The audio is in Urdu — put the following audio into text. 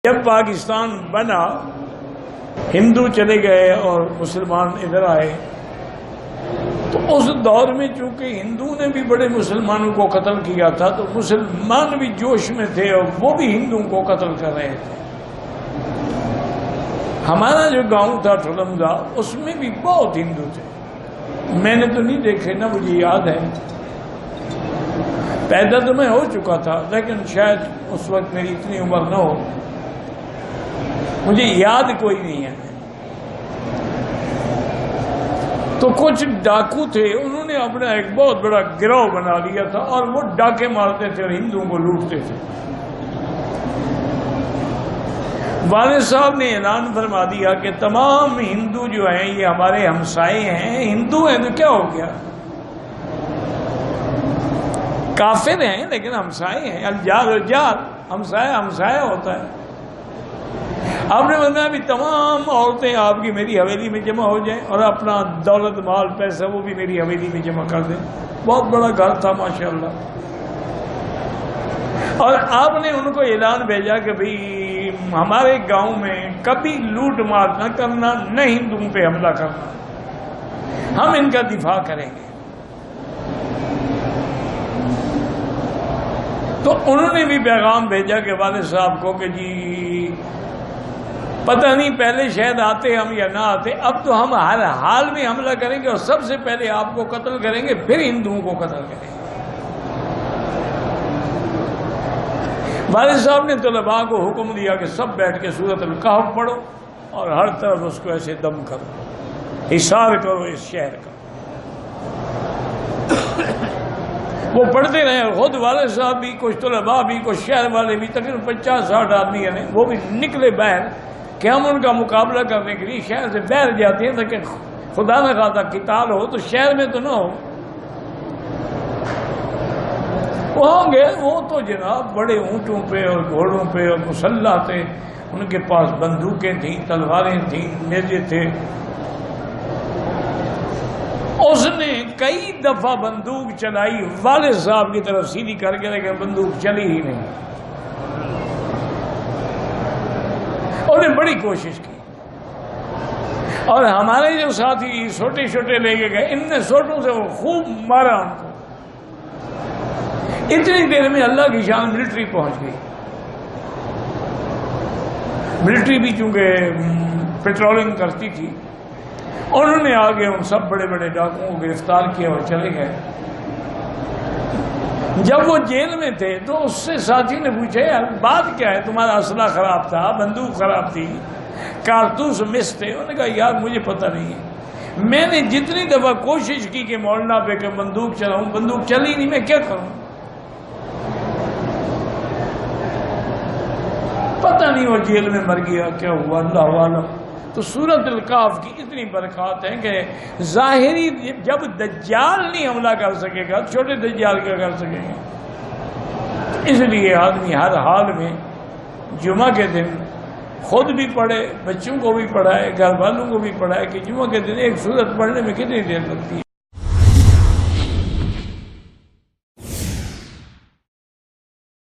جب پاکستان بنا ہندو چلے گئے اور مسلمان ادھر آئے تو اس دور میں چونکہ ہندو نے بھی بڑے مسلمانوں کو قتل کیا تھا تو مسلمان بھی جوش میں تھے اور وہ بھی ہندوؤں کو قتل کر رہے تھے۔ ہمارا جو گاؤں تھا ٹھلمزا اس میں بھی بہت ہندو تھے، میں نے تو نہیں دیکھے نہ مجھے یاد ہے، پیدا تو میں ہو چکا تھا لیکن شاید اس وقت میری اتنی عمر نہ ہو، مجھے یاد کوئی نہیں ہے۔ تو کچھ ڈاکو تھے، انہوں نے اپنا ایک بہت بڑا گروہ بنا لیا تھا اور وہ ڈاکے مارتے تھے اور ہندوؤں کو لوٹتے تھے۔ والد صاحب نے اعلان فرما دیا کہ تمام ہندو جو ہیں یہ ہمارے ہمسائے ہیں، ہندو ہیں تو کیا ہو گیا، کافر ہیں لیکن ہمسائے ہیں، الجار الجار، ہمسایہ ہمسایہ ہوتا ہے۔ آپ نے بتایا بھی تمام عورتیں آپ کی میری حویلی میں جمع ہو جائیں اور اپنا دولت مال پیسہ وہ بھی میری حویلی میں جمع کر دیں۔ بہت بڑا گھر تھا ماشاءاللہ، اور آپ نے ان کو اعلان بھیجا کہ بھئی ہمارے گاؤں میں کبھی لوٹ مار نہ کرنا، نہ ہندوؤں پہ حملہ کرنا، ہم ان کا دفاع کریں گے۔ تو انہوں نے بھی پیغام بھیجا کہ والد صاحب کو کہ جی پتہ نہیں پہلے شاید آتے ہم یا نہ آتے، اب تو ہم ہر حال میں حملہ کریں گے اور سب سے پہلے آپ کو قتل کریں گے، پھر ہندوؤں کو قتل کریں گے۔ والد صاحب نے طلباء کو حکم دیا کہ سب بیٹھ کے سورۃ الکہف پڑھو اور ہر طرف اس کو ایسے دم کرو، حصار کرو اس شہر کا۔ وہ پڑھتے رہے اور خود والد صاحب بھی، کچھ طلباء بھی، کچھ شہر والے بھی، تقریباً 50-60 آدمی ہیں، وہ بھی نکلے باہر کہ ہم ان کا مقابلہ کرنے کے لیے شہر سے باہر جاتے ہیں تاکہ خدا نہ خواستہ قتال ہو تو شہر میں تو نہ ہو۔ وہاں گئے، وہ تو جناب بڑے اونٹوں پہ اور گھوڑوں پہ اور مسلح تھے، ان کے پاس بندوقیں تھیں، تلواریں تھیں، نیزے تھے۔ اس نے کئی دفعہ بندوق چلائی والد صاحب کی طرف سیدھی کر کے، لیکن بندوق چلی ہی نہیں۔ انہوں نے بڑی کوشش کی اور ہمارے جو ساتھی چھوٹے چھوٹے لے کے گئے، ان نے سوٹوں سے وہ خوب مارا ان کو۔ اتنی دیر میں اللہ کی شان ملٹری پہنچ گئی۔ ملٹری بھی چونکہ پیٹرولنگ کرتی تھی، انہوں نے آگے ان سب بڑے بڑے ڈاکوؤں کو گرفتار کیا اور چلے گئے۔ جب وہ جیل میں تھے تو اس سے ساتھی نے پوچھا یار بات کیا ہے، تمہارا اسلحہ خراب تھا، بندوق خراب تھی، کارتوس مس تھے؟ انہوں نے کہا یار مجھے پتہ نہیں ہے، میں نے جتنی دفعہ کوشش کی کہ مولانا پہ کہ بندوق چلاؤں، بندوق چلی نہیں، میں کیا کروں، پتہ نہیں وہ جیل میں مر گیا کیا ہوا، اللہ عالم۔ تو سورۃ الکہف کی اتنی برکات ہیں کہ ظاہری جب دجال نہیں حملہ کر سکے گا چھوٹے دجال کیا کر سکیں گے۔ اس لیے آدمی ہر حال میں جمعہ کے دن خود بھی پڑھے، بچوں کو بھی پڑھائے، گھر والوں کو بھی پڑھائے کہ جمعہ کے دن ایک سورت پڑھنے میں کتنی دیر لگتی ہے۔